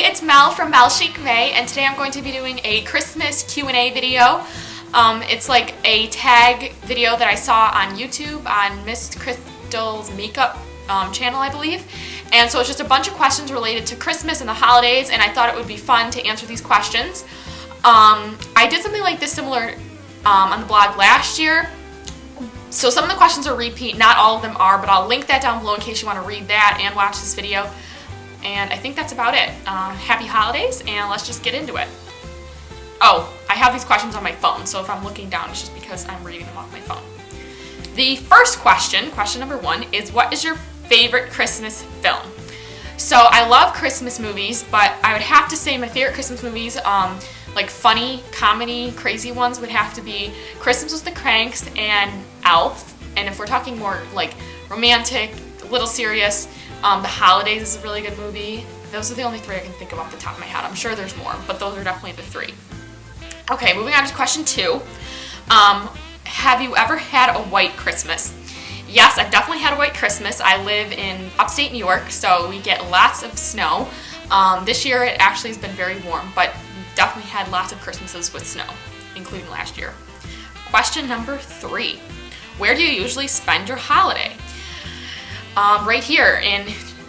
Hey, it's Mel from Mel Chic May, and today I'm going to be doing a Christmas Q&A video. It's like a tag video that I saw on YouTube on Miss Crystal's makeup channel, I believe. And so it's just a bunch of questions related to Christmas and the holidays, and I thought it would be fun to answer these questions. I did something like this similar on the blog last year. So some of the questions are repeat, not all of them are, but I'll link that down below in case you want to read that and watch this video. And I think that's about it. Happy holidays, and let's just get into it. Oh, I have these questions on my phone, so if I'm looking down, it's just because I'm reading them off my phone. The first question, question number 1, is what is your favorite Christmas film? So I love Christmas movies, but I would have to say my favorite Christmas movies, like funny, comedy, crazy ones, would have to be Christmas with the Cranks and Elf. And if we're talking more like romantic, a little serious, The Holidays is a really good movie. Those are the only 3 I can think of off the top of my head. I'm sure there's more, but those are definitely the 3. Okay, moving on to question 2. Have you ever had a white Christmas? Yes, I've definitely had a white Christmas. I live in upstate New York, so we get lots of snow. This year it actually has been very warm, but we've definitely had lots of Christmases with snow, including last year. Question number 3. Where do you usually spend your holiday? Right here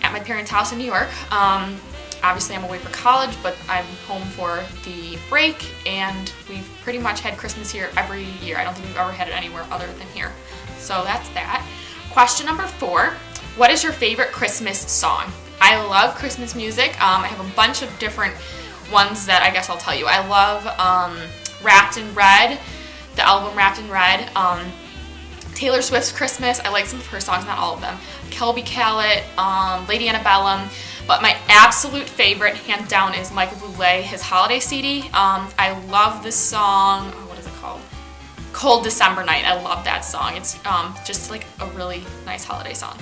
at my parents' house in New York. Obviously I'm away for college, but I'm home for the break, and we've pretty much had Christmas here every year. I don't think we've ever had it anywhere other than here. So that's that. Question number 4. What is your favorite Christmas song? I love Christmas music. I have a bunch of different ones that I guess I'll tell you. I love Wrapped in Red, the album Wrapped in Red. Taylor Swift's Christmas, I like some of her songs, not all of them. Kelby Callet, Lady Antebellum, but my absolute favorite, hands down, is Michael Bublé, his holiday CD. I love this song, what is it called? Cold December Night. I love that song. It's just like a really nice holiday song.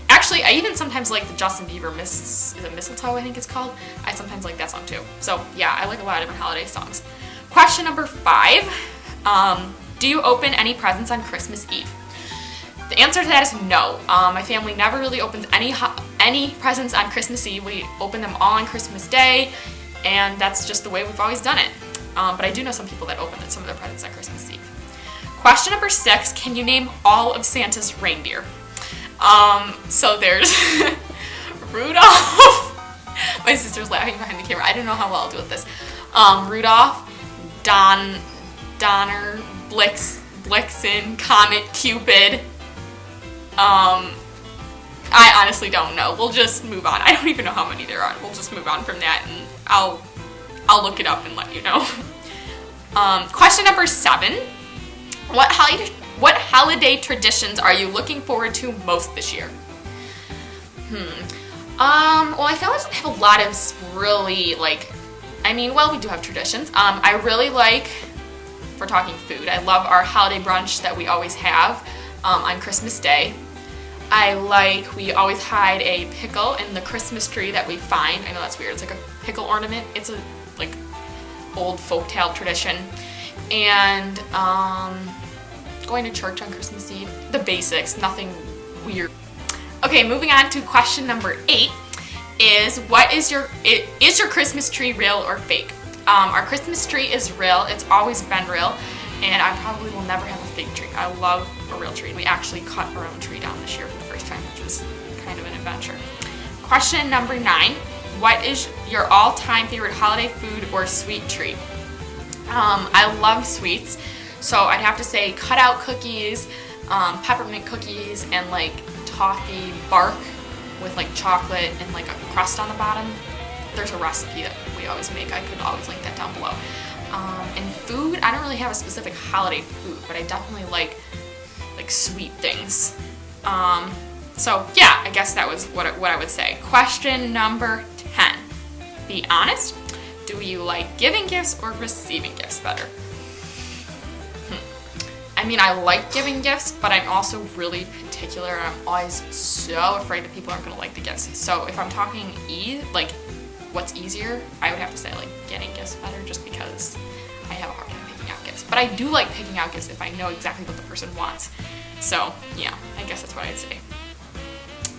Actually, I even sometimes like the Justin Bieber Mistletoe, I think it's called. I sometimes like that song too. So yeah, I like a lot of different holiday songs. Question number 5. Do you open any presents on Christmas Eve? The answer to that is no. My family never really opens any presents on Christmas Eve. We open them all on Christmas Day, and that's just the way we've always done it. But I do know some people that open some of their presents on Christmas Eve. Question number 6, can you name all of Santa's reindeer? So there's Rudolph. My sister's laughing behind the camera. I don't know how well I'll do with this. Rudolph, Donner, Blitzen, Comet, Cupid. I honestly don't know. We'll just move on. I don't even know how many there are. We'll just move on from that, and I'll look it up and let you know. Question number 7. What holiday traditions are you looking forward to most this year? Well, I feel like I don't have a lot of really, we do have traditions. I really like, if we're talking food, I love our holiday brunch that we always have on Christmas Day. We always hide a pickle in the Christmas tree that we find. I know that's weird. It's like a pickle ornament. It's a old folktale tradition. And going to church on Christmas Eve. The basics, nothing weird. Okay, moving on to question number 8 is is your Christmas tree real or fake? Our Christmas tree is real. It's always been real, and I probably will never have a fake tree. I love a real tree. We actually cut our own tree down this year for the first time, which was kind of an adventure. Question number 9. What is your all-time favorite holiday food or sweet treat? I love sweets, so I'd have to say cutout cookies, peppermint cookies, and toffee bark with chocolate and a crust on the bottom. There's a recipe that we always make. I could always link that down below. And food, I don't really have a specific holiday food, but I definitely like sweet things. So yeah, I guess that was what I would say. Question number 10. Be honest. Do you like giving gifts or receiving gifts better? I like giving gifts, but I'm also really particular, and I'm always so afraid that people aren't going to like the gifts. So if I'm talking what's easier, I would have to say getting gifts better, just because I have a hard time picking out gifts. But I do like picking out gifts if I know exactly what the person wants. So yeah, I guess that's what I'd say.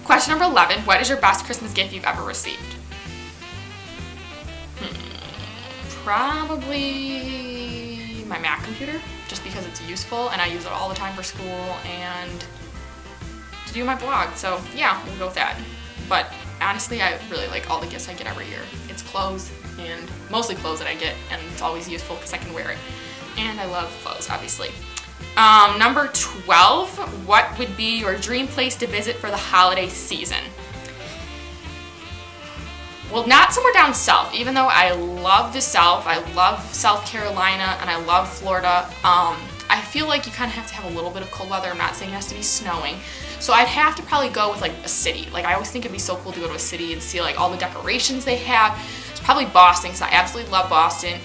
Question number 11, what is your best Christmas gift you've ever received? Probably my Mac computer, just because it's useful and I use it all the time for school and to do my blog. So yeah, we'll go with that. But honestly, I really like all the gifts I get every year. It's clothes, and mostly clothes that I get, and it's always useful because I can wear it. And I love clothes, obviously. Number 12, what would be your dream place to visit for the holiday season? Well, not somewhere down south, even though I love the South. I love South Carolina and I love Florida. I feel like you kind of have to have a little bit of cold weather. I'm not saying it has to be snowing. So I'd have to probably go with like a city. Like I always think it'd be so cool to go to a city and see like all the decorations they have. It's probably Boston because I absolutely love Boston.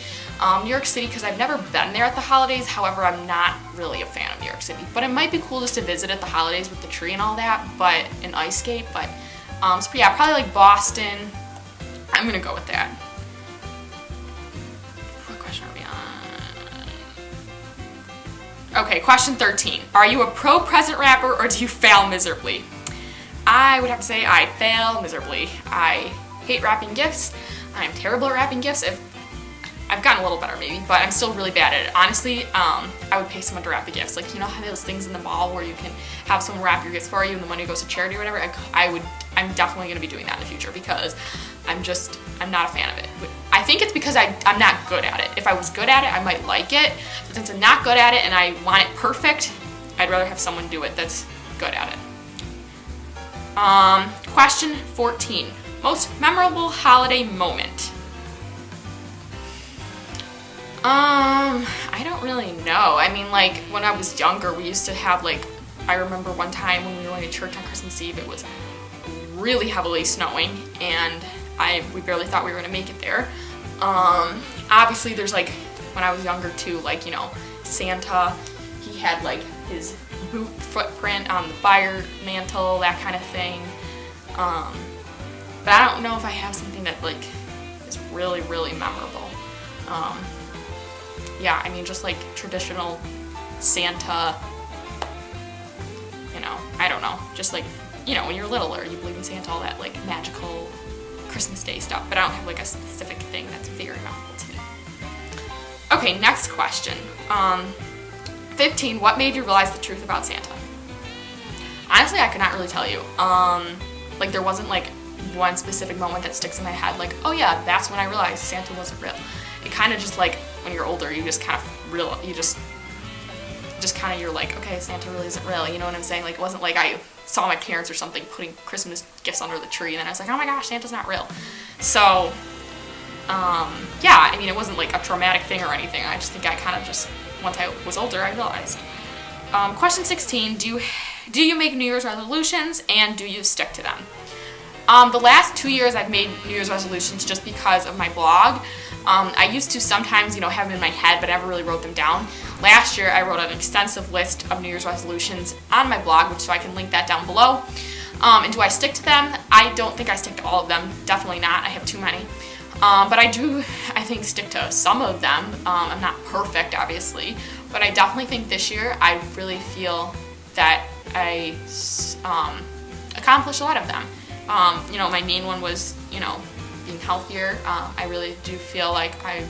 New York City because I've never been there at the holidays. However, I'm not really a fan of New York City. But it might be cool just to visit at the holidays with the tree and all that, but an ice skate. But so yeah, probably like Boston. I'm gonna go with that. What question are we on? Okay, question 13. Are you a pro present wrapper or do you fail miserably? I would have to say I fail miserably. I hate wrapping gifts. I'm terrible at wrapping gifts. I've gotten a little better maybe, but I'm still really bad at it. Honestly, I would pay someone to wrap the gifts. Like, you know how those things in the mall where you can have someone wrap your gifts for you and the money goes to charity or whatever? I'm definitely gonna be doing that in the future because I'm not a fan of it. I think it's because I'm not good at it. If I was good at it, I might like it. But since I'm not good at it and I want it perfect, I'd rather have someone do it that's good at it. Question 14. Most memorable holiday moment? I don't really know. I mean, like, when I was younger, we used to have, like, I remember one time when we were going to church on Christmas Eve, it was really heavily snowing, and we barely thought we were going to make it there. Obviously, there's, like, when I was younger, too, like, you know, Santa, he had, like, his boot footprint on the fire mantle, that kind of thing. But I don't know if I have something that, like, is really, really memorable. Yeah, I mean, just like traditional Santa, you know, I don't know, just like, you know, when you're littler, you believe in Santa, all that like magical Christmas Day stuff, but I don't have like a specific thing that's very memorable to me. Okay, next question. 15, what made you realize the truth about Santa? Honestly, I could not really tell you. Like there wasn't like one specific moment that sticks in my head, like, oh yeah, that's when I realized Santa wasn't real. It kind of just like, when you're older, you just kind of you're like, okay, Santa really isn't real, you know what I'm saying? Like, it wasn't like I saw my parents or something putting Christmas gifts under the tree, and then I was like, oh my gosh, Santa's not real. So, yeah, I mean, it wasn't like a traumatic thing or anything. I just think I kind of just, once I was older, I realized. Question 16, do you make New Year's resolutions, and do you stick to them? The last 2 years I've made New Year's resolutions just because of my blog. I used to sometimes, you know, have them in my head, but I never really wrote them down. Last year I wrote an extensive list of New Year's resolutions on my blog, so I can link that down below. And do I stick to them? I don't think I stick to all of them. Definitely not. I have too many. But I do, I think, stick to some of them. I'm not perfect, obviously, but I definitely think this year I really feel that I accomplished a lot of them. You know, my main one was, you know, being healthier. I really do feel like I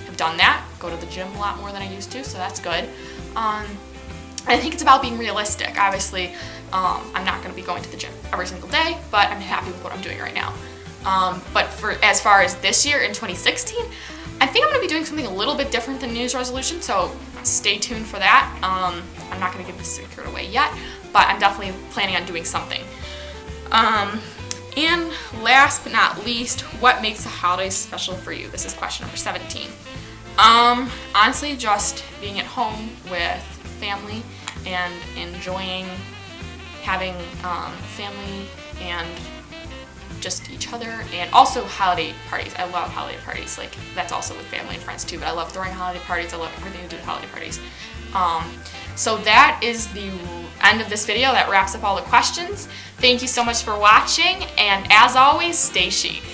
have done that. Go to the gym a lot more than I used to, so that's good. I think it's about being realistic. Obviously, I'm not going to be going to the gym every single day, but I'm happy with what I'm doing right now. But as far as this year in 2016, I think I'm going to be doing something a little bit different than New Year's resolution, so stay tuned for that. I'm not going to give this secret away yet, but I'm definitely planning on doing something. And last but not least, what makes the holidays special for you? This is question number 17. Honestly, just being at home with family and enjoying having family and just each other, and also holiday parties. I love holiday parties. Like, that's also with family and friends too, but I love throwing holiday parties. I love everything to do with holiday parties. So that is the end of this video. That wraps up all the questions. Thank you so much for watching, and as always, stay chic.